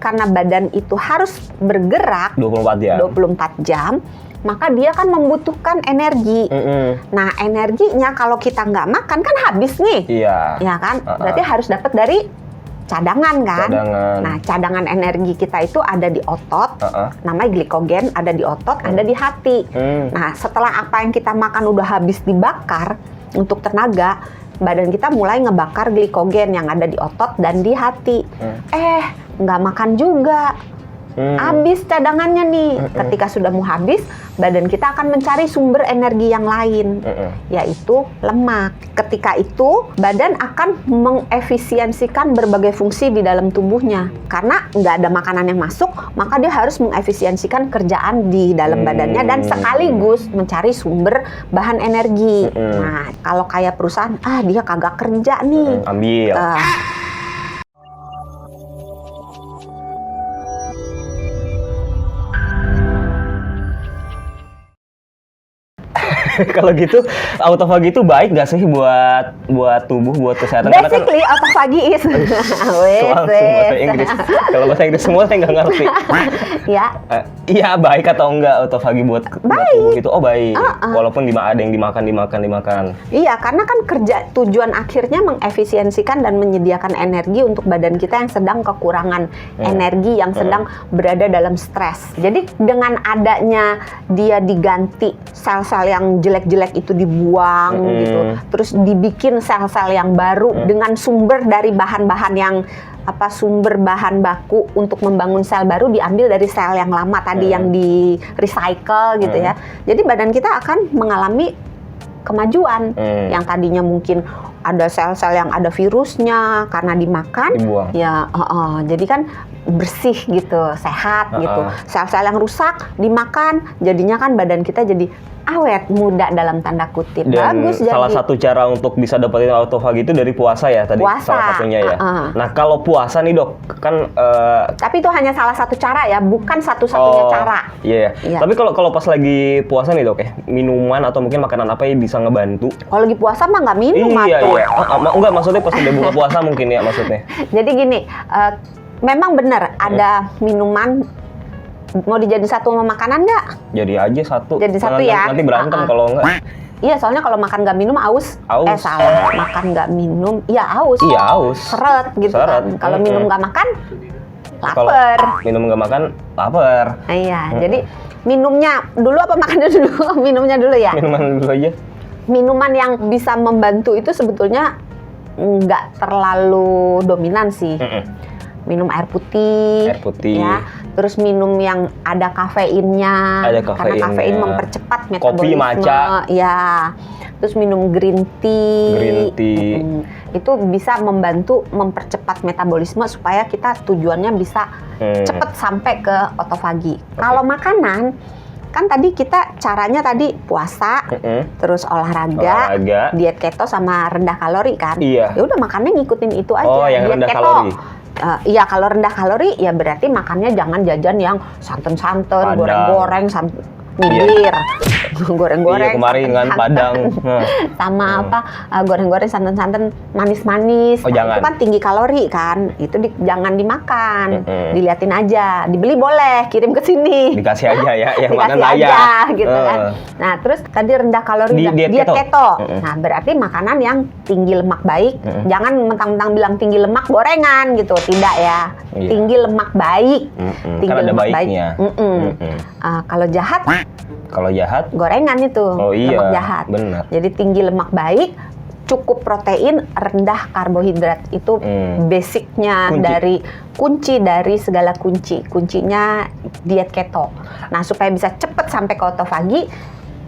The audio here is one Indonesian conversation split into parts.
karena badan itu harus bergerak 24 jam. 24 jam, maka dia kan membutuhkan energi. Nah, energinya kalau kita nggak makan kan habis nih. Iya. Ya kan? Berarti harus dapat dari cadangan kan? Cadangan. Nah, cadangan energi kita itu ada di otot, namanya glikogen, ada di otot, ada di hati. Nah, setelah apa yang kita makan udah habis dibakar untuk tenaga, badan kita mulai ngebakar glikogen yang ada di otot dan di hati. Nggak makan juga. Habis cadangannya nih. Ketika sudah mau habis, badan kita akan mencari sumber energi yang lain, yaitu lemak. Ketika itu, badan akan mengefisiensikan berbagai fungsi di dalam tubuhnya. Karena nggak ada makanan yang masuk, maka dia harus mengefisiensikan kerjaan di dalam badannya dan sekaligus mencari sumber bahan energi. Nah, kalau kayak perusahaan, dia kagak kerja nih. Ambil. Kalau gitu, autofagi itu baik nggak sih buat tubuh, buat kesehatan? Basically, autofagi is bahasa Inggris. Kalau bahasa Inggris semua saya nggak ngerti. Ya. Iya, baik atau enggak autofagi buat tubuh itu? Oh, baik. Walaupun ada yang dimakan. Iya, karena kan tujuan akhirnya mengefisiensikan dan menyediakan energi untuk badan kita yang sedang kekurangan energi, yang sedang berada dalam stres. Jadi dengan adanya dia diganti sel-sel yang jelek-jelek itu dibuang gitu, terus dibikin sel-sel yang baru dengan sumber dari bahan-bahan yang sumber bahan baku untuk membangun sel baru diambil dari sel yang lama tadi yang di recycle gitu ya. Jadi badan kita akan mengalami kemajuan yang tadinya mungkin ada sel-sel yang ada virusnya karena dimakan, dibuang. Ya, jadi kan bersih gitu, sehat gitu. Sel-sel yang rusak dimakan, jadinya kan badan kita jadi awet muda dalam tanda kutip. Dan bagus. Salah jadi satu cara untuk bisa dapetin autofagi itu dari puasa ya tadi. Puasa. Salah satunya ya. Nah, kalau puasa nih dok, kan tapi itu hanya salah satu cara ya, bukan satu-satunya cara. Iya. Tapi kalau pas lagi puasa nih dok minuman atau mungkin makanan apa yang bisa ngebantu? Kalau lagi puasa mah nggak minum Iya. Enggak, maksudnya pas udah buka puasa mungkin ya maksudnya. Jadi gini, memang benar ada minuman. Mau dijadiin satu sama makanan nggak? Jadi aja satu. Jadi satu ya. Nanti berantem kalau enggak. Iya, soalnya kalau makan nggak minum aus. Salah. Makan nggak minum, iya aus. Iya aus. Seret gitu kan. Kalau minum nggak makan, lapar. Kalau minum nggak makan, lapar. Iya, jadi minumnya dulu apa makannya dulu? Minumnya dulu ya. Minuman dulu aja. Minuman yang bisa membantu itu sebetulnya nggak terlalu dominan sih. Minum air putih, ya. Terus minum yang ada kafeinnya, karena kafein mempercepat metabolisme. Kopi, matcha, ya. Terus minum green tea. Itu bisa membantu mempercepat metabolisme supaya kita tujuannya bisa cepat sampai ke autofagi. Kalau makanan, kan tadi kita caranya tadi puasa, terus olahraga, diet keto sama rendah kalori kan. Iya. Ya udah makannya ngikutin itu aja. Oh, yang diet rendah keto. kalori. Iya, kalau rendah kalori ya berarti makannya jangan jajan yang santan-santan, goreng-goreng, nyibir, goreng-goreng. Iya, kemarin kan Padang. Sama goreng-goreng, santan-santan, manis-manis. Jangan. Itu kan tinggi kalori kan. Itu jangan dimakan. Diliatin aja. Dibeli boleh, kirim ke sini. Dikasih aja ya, yang mana aja saya. gitu kan. Nah, terus tadi rendah kalori diet keto. Nah, berarti makanan yang tinggi lemak baik. Jangan mentang-mentang bilang tinggi lemak gorengan gitu. Tidak ya. Tinggi lemak baik. Tinggi kan ada lemak baiknya. Kalau jahat, gorengan itu. Lemak jahat. Benar. Jadi tinggi lemak baik, cukup protein, rendah karbohidrat. Itu basicnya kunci dari segala kuncinya diet keto. Nah, supaya bisa cepat sampai ke autofagi,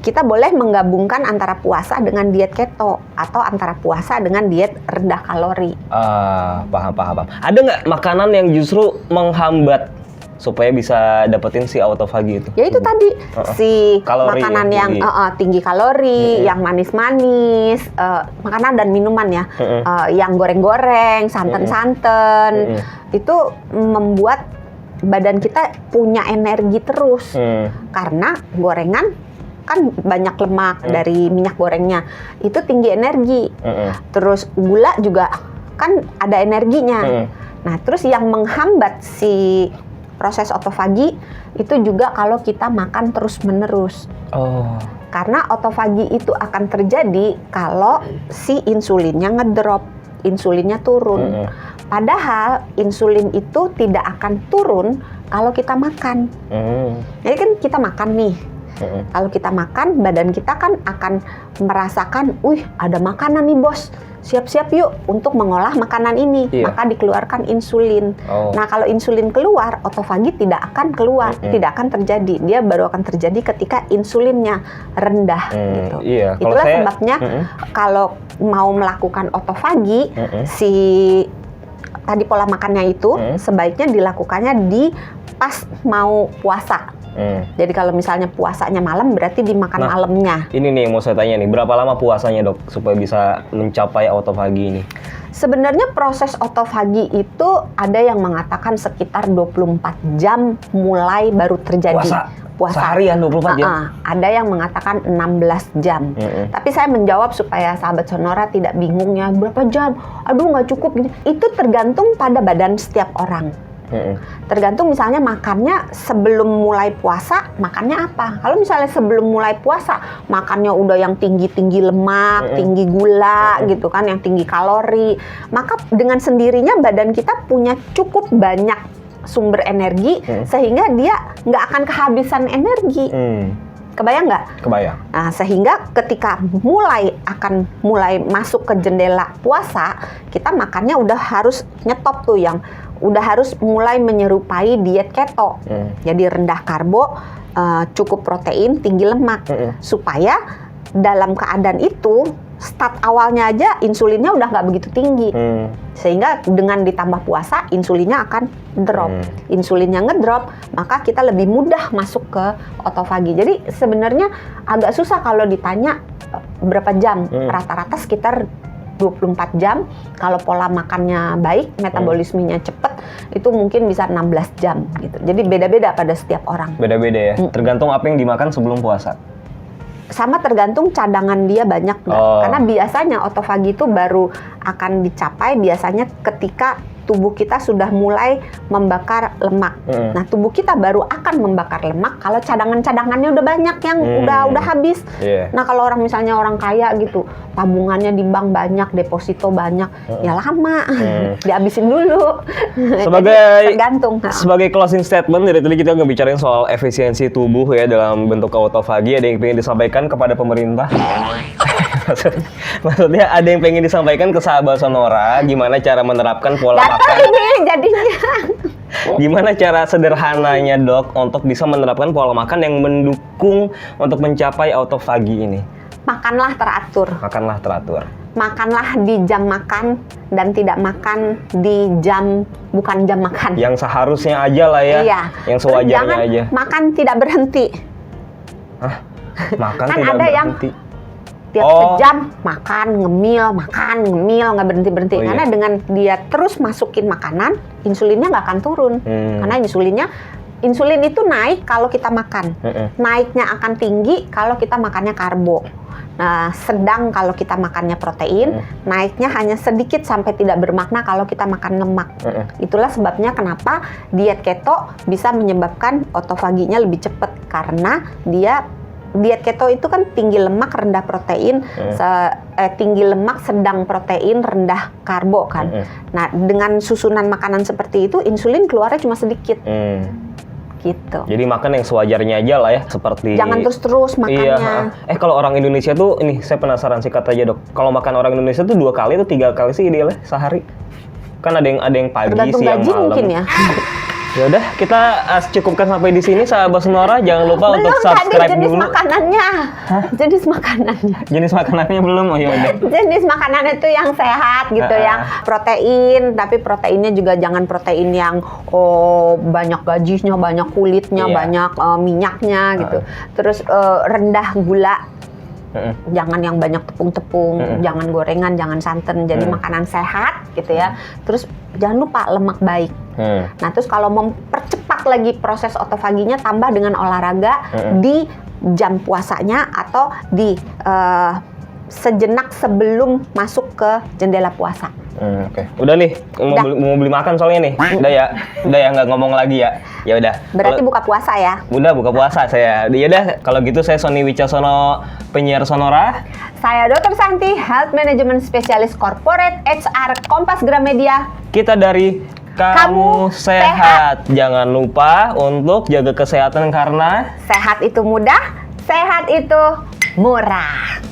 kita boleh menggabungkan antara puasa dengan diet keto atau antara puasa dengan diet rendah kalori. Paham. Ada nggak makanan yang justru menghambat supaya bisa dapetin si autofagi itu? Ya itu tadi si kalori makanan yang tinggi kalori, yang manis-manis, makanan dan minuman ya, yang goreng-goreng, santan-santan, itu membuat badan kita punya energi terus karena gorengan kan banyak lemak dari minyak gorengnya, itu tinggi energi. Terus gula juga kan ada energinya. Nah, terus yang menghambat si proses otofagi itu juga kalau kita makan terus-menerus. Karena otofagi itu akan terjadi kalau si insulinnya ngedrop, insulinnya turun. Padahal insulin itu tidak akan turun kalau kita makan. Jadi kan kita makan nih. Kalau kita makan, badan kita kan akan merasakan, wih ada makanan nih bos, siap-siap yuk untuk mengolah makanan ini. Maka dikeluarkan insulin. Nah kalau insulin keluar, otofagi tidak akan keluar, tidak akan terjadi. Dia baru akan terjadi ketika insulinnya rendah. Gitu. Itulah sebabnya kalau mau melakukan otofagi, si tadi pola makannya itu sebaiknya dilakukannya di pas mau puasa. Jadi kalau misalnya puasanya malam berarti dimakan malamnya. Ini nih mau saya tanya nih, berapa lama puasanya dok supaya bisa mencapai autofagi ini? Sebenarnya proses autofagi itu ada yang mengatakan sekitar 24 jam mulai baru terjadi. Puasa seharian 24 jam? Ada yang mengatakan 16 jam. Tapi saya menjawab supaya sahabat Sonora tidak bingung ya, berapa jam? Aduh nggak cukup. Itu tergantung pada badan setiap orang. Tergantung misalnya makannya sebelum mulai puasa makannya apa. Kalau misalnya sebelum mulai puasa makannya udah yang tinggi-tinggi lemak, tinggi gula gitu kan, yang tinggi kalori, maka dengan sendirinya badan kita punya cukup banyak sumber energi sehingga dia nggak akan kehabisan energi. Kebayang nggak? Kebayang. Nah, sehingga ketika mulai masuk ke jendela puasa, kita makannya udah harus nyetop tuh, yang udah harus mulai menyerupai diet keto. Jadi rendah karbo, cukup protein, tinggi lemak. Supaya dalam keadaan itu, start awalnya aja insulinnya udah nggak begitu tinggi. Sehingga dengan ditambah puasa, insulinnya akan drop. Insulinnya ngedrop, maka kita lebih mudah masuk ke autofagi. Jadi sebenarnya agak susah kalau ditanya berapa jam. Rata-rata sekitar 24 jam. Kalau pola makannya baik, metabolismenya cepat, itu mungkin bisa 16 jam gitu. Jadi beda-beda pada setiap orang. Beda-beda ya? Tergantung apa yang dimakan sebelum puasa? Sama tergantung cadangan dia banyak nggak. Karena biasanya autofagi itu baru akan dicapai biasanya ketika tubuh kita sudah mulai membakar lemak. Nah, tubuh kita baru akan membakar lemak kalau cadangan-cadangannya udah banyak yang udah habis. Nah, kalau orang misalnya orang kaya gitu, tabungannya di bank banyak, deposito banyak, ya lama dihabisin dulu. Tergantung. Sebagai closing statement dari tadi kita ngebicarain soal efisiensi tubuh ya dalam bentuk autofagi. Ada yang ingin disampaikan kepada pemerintah? Maksudnya ada yang pengen disampaikan ke sahabat Sonora gimana cara menerapkan pola makan ini jadinya. Gimana cara sederhananya dok untuk bisa menerapkan pola makan yang mendukung untuk mencapai autofagi ini? Makanlah teratur. Makanlah teratur. Makanlah di jam makan dan tidak makan di jam bukan jam makan. Yang seharusnya aja lah ya. Iya. Yang sewajarnya jangan aja. Makan tidak berhenti. Makan kan tidak ada berhenti. Tiap sejam makan, ngemil, nggak berhenti-berhenti. Karena dengan dia terus masukin makanan, insulinnya nggak akan turun. Karena insulin itu naik kalau kita makan. Naiknya akan tinggi kalau kita makannya karbo. Nah, sedang kalau kita makannya protein, naiknya hanya sedikit sampai tidak bermakna kalau kita makan lemak. Itulah sebabnya kenapa diet keto bisa menyebabkan autofaginya lebih cepat. Karena diet keto itu kan tinggi lemak, rendah protein, tinggi lemak, sedang protein, rendah karbo kan. Nah, dengan susunan makanan seperti itu, insulin keluarnya cuma sedikit. Gitu. Jadi makan yang sewajarnya aja lah ya, seperti jangan terus-terus makannya. Iya. Kalau orang Indonesia tuh, ini saya penasaran sih kata aja dok. Kalau makan orang Indonesia tuh 2 kali atau 3 kali sih idealnya sehari? Kan ada yang pagi, tergantung siang, gaji malam. Mungkin ya. Ya udah, kita cukupkan sampai di sini sahabat Sonora. Jangan lupa untuk subscribe jenis dulu. Makanannya. Jenis makanannya. Jenis makanannya belum. Oh ya udah. Jenis makanan itu yang sehat gitu, yang protein, tapi proteinnya juga jangan protein yang banyak gajinya, banyak kulitnya, banyak minyaknya gitu. Terus rendah gula. Jangan yang banyak tepung-tepung, jangan gorengan, jangan santan. Jadi makanan sehat gitu ya. Terus jangan lupa lemak baik. Nah, terus kalau mempercepat lagi proses autofaginya, tambah dengan olahraga di jam puasanya atau di sejenak sebelum masuk ke jendela puasa. Oke. Udah nih, mau beli makan soalnya nih. Udah ya nggak ngomong lagi ya. Ya udah. Berarti buka puasa ya? Udah buka puasa saya. Ya udah, kalau gitu saya Sony Wicaksono, penyiar Sonora. Saya Dr. Santi, Health Management Specialist Corporate HR Kompas Gramedia. Kita dari Kamu Sehat. Jangan lupa untuk jaga kesehatan karena sehat itu mudah, sehat itu murah.